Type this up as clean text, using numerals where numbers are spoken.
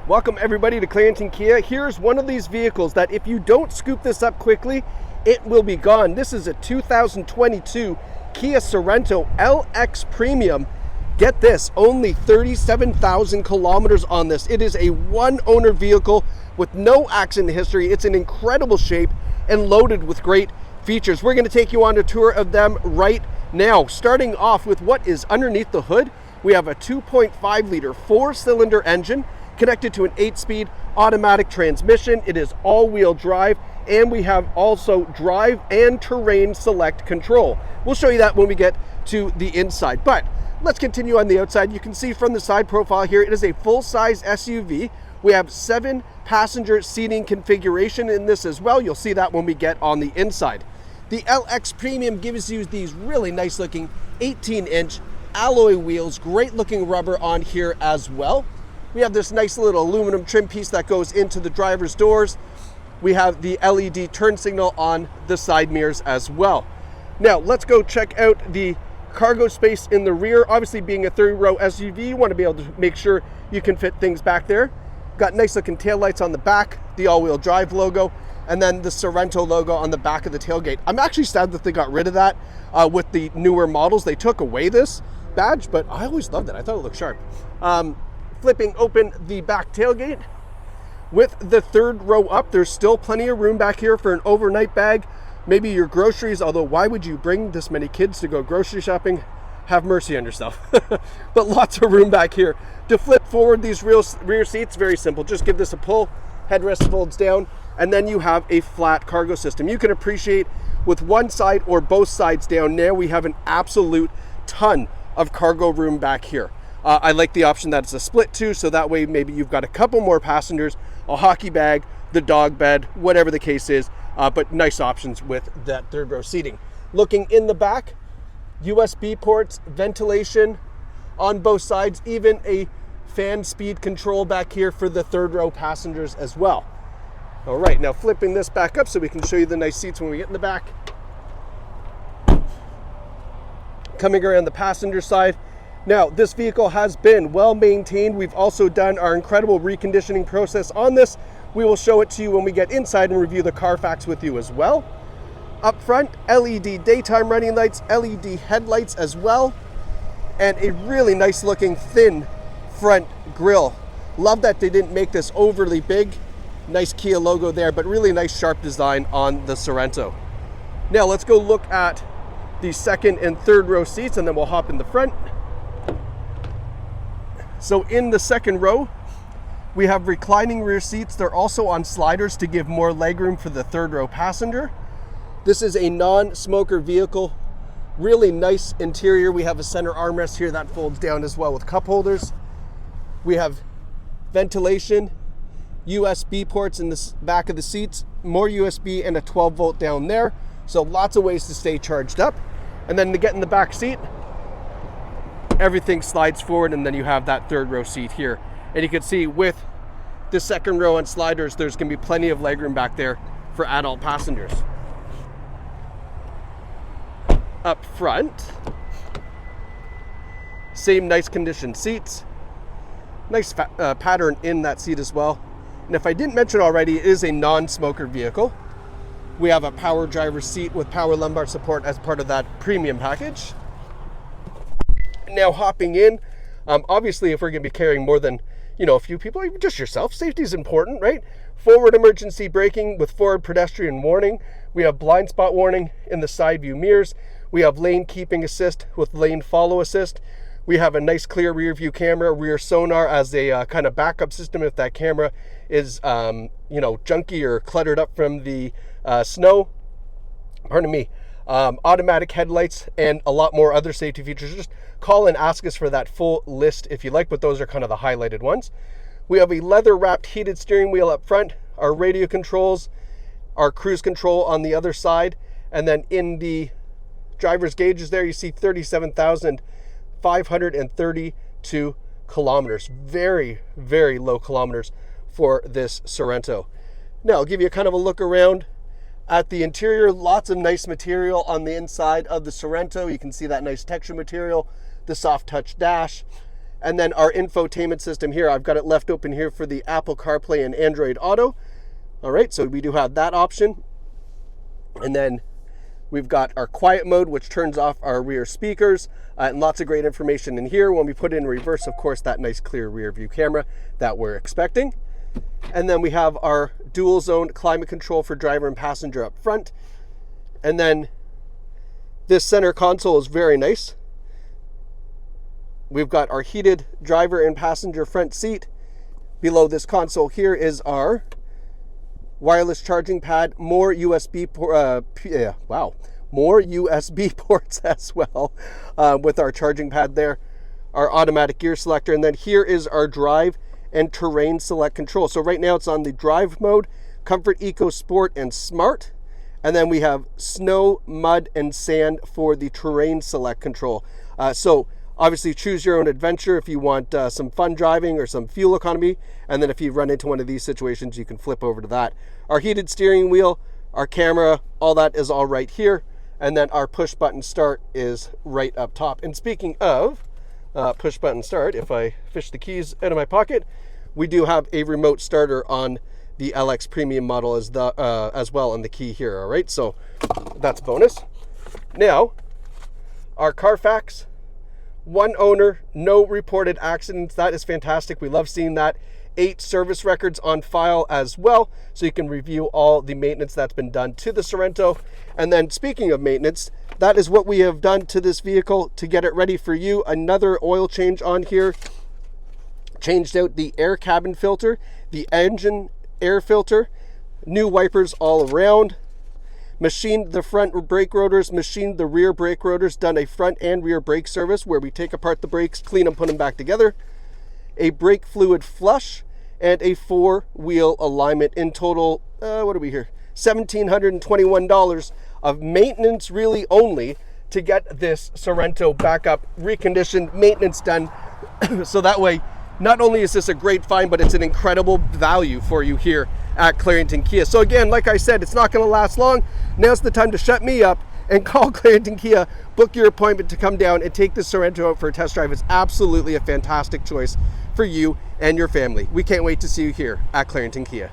Welcome everybody to Clarington Kia. Here's one of these vehicles that if you don't scoop this up quickly, it will be gone. This is a 2022 Kia Sorento LX Premium. Get this, only 37,000 kilometers on this. It is a one-owner vehicle with no accident history. It's in incredible shape and loaded with great features. We're going to take you on a tour of them right now, starting off with what is underneath the hood. We have a 2.5 liter four-cylinder engine connected to an 8-speed automatic transmission. It is all-wheel drive, and we have also drive and terrain select control. We'll show you that when we get to the inside, but let's continue on the outside. You can see from the side profile here, it is a full-size SUV. We have 7 passenger seating configuration in this as well. You'll see that when we get on the inside. The LX Premium gives you these really nice looking 18-inch alloy wheels, great looking rubber on here as well. We have this nice little aluminum trim piece that goes into the driver's doors. We have the LED turn signal on the side mirrors as well. Now let's go check out the cargo space in the rear. Obviously, being a 3-row SUV, you want to be able to make sure you can fit things back there. Got nice looking taillights on the back, the all-wheel drive logo, and then the Sorento logo on the back of the tailgate. I'm actually sad that they got rid of that with the newer models. They took away this badge, but I always loved it. I thought it looked sharp. Flipping open the back tailgate. With the 3rd row up, there's still plenty of room back here for an overnight bag, maybe your groceries, although why would you bring this many kids to go grocery shopping? Have mercy on yourself. But lots of room back here. To flip forward these rear seats, very simple. Just give this a pull, headrest folds down, and then you have a flat cargo system. You can appreciate with one side or both sides down now, we have an absolute ton of cargo room back here. I like the option that it's a split too, so that way maybe you've got a couple more passengers, a hockey bag, the dog bed, whatever the case is, but nice options with that 3rd row seating. Looking in the back, USB ports, ventilation on both sides, even a fan speed control back here for the 3rd row passengers as well. All right, now flipping this back up so we can show you the nice seats when we get in the back. Coming around the passenger side. Now, this vehicle has been well maintained. We've also done our incredible reconditioning process on this. We will show it to you when we get inside and review the Carfax with you as well. Up front, LED daytime running lights, LED headlights as well, and a really nice looking thin front grille. Love that they didn't make this overly big. Nice Kia logo there, but really nice sharp design on the Sorento. Now let's go look at the 2nd and 3rd row seats, and then we'll hop in the front. So in the 2nd row, we have reclining rear seats. They're also on sliders to give more legroom for the 3rd row passenger. This is a non-smoker vehicle. Really nice interior. We have a center armrest here that folds down as well with cup holders. We have ventilation, USB ports in the back of the seats, more USB and a 12-volt down there. So lots of ways to stay charged up. And then to get in the back seat, everything slides forward, and then you have that 3rd row seat here. And you can see with the 2nd row on sliders, there's going to be plenty of legroom back there for adult passengers. Up front, same nice condition seats. Nice pattern in that seat as well. And if I didn't mention already, it is a non-smoker vehicle. We have a power driver's seat with power lumbar support as part of that premium package. Now hopping in, obviously if we're going to be carrying more than a few people, even just yourself, safety is important, right? Forward emergency braking with forward pedestrian warning. We have blind spot warning in the side view mirrors. We have lane keeping assist with lane follow assist. We have a nice clear rear view camera, rear sonar as a kind of backup system if that camera is junky or cluttered up from the snow. Pardon me. Automatic headlights, and a lot more other safety features. Just call and ask us for that full list if you like, but those are kind of the highlighted ones. We have a leather wrapped heated steering wheel up front, our radio controls, our cruise control on the other side, and then in the driver's gauges there you see 37,532 kilometers. Very, very low kilometers for this Sorento. Now I'll give you kind of a look around at the interior. Lots of nice material on the inside of the Sorento. You can see that nice texture material, the soft touch dash. And then our infotainment system here, I've got it left open here for the Apple CarPlay and Android Auto. All right, so we do have that option. And then we've got our quiet mode, which turns off our rear speakers, and lots of great information in here. When we put it in reverse, of course, that nice clear rear view camera that we're expecting. And then we have our dual zone climate control for driver and passenger up front. And then this center console is very nice. We've got our heated driver and passenger front seat. Below this console here is our wireless charging pad, more USB ports as well, with our charging pad there, our automatic gear selector, and then here is our drive and terrain select control. So right now it's on the drive mode, comfort, eco, sport, and smart. And then we have snow, mud, and sand for the terrain select control. So obviously choose your own adventure if you want some fun driving or some fuel economy. And then if you run into one of these situations, you can flip over to that. Our heated steering wheel, our camera, all that is all right here. And then our push button start is right up top. And speaking of push button start, if I fish the keys out of my pocket, we do have a remote starter on the LX Premium model as well on the key here. All right, so that's bonus. Now, our Carfax, 1 owner, no reported accidents. That is fantastic. We love seeing that. 8 service records on file as well, so you can review all the maintenance that's been done to the Sorento. And then speaking of maintenance, that is what we have done to this vehicle to get it ready for you. Another oil change on here. Changed out the air cabin filter, the engine air filter, new wipers all around, machined the front brake rotors, machined the rear brake rotors, done a front and rear brake service where we take apart the brakes, clean them, put them back together, a brake fluid flush, and a 4-wheel alignment. In total, what are we here? $1,721 of maintenance really only to get this Sorento back up, reconditioned, maintenance done. So that way, not only is this a great find, but it's an incredible value for you here at Clarington Kia. So again, like I said, it's not going to last long. Now's the time to shut me up and call Clarington Kia, book your appointment to come down and take this Sorento out for a test drive. It's absolutely a fantastic choice for you and your family. We can't wait to see you here at Clarington Kia.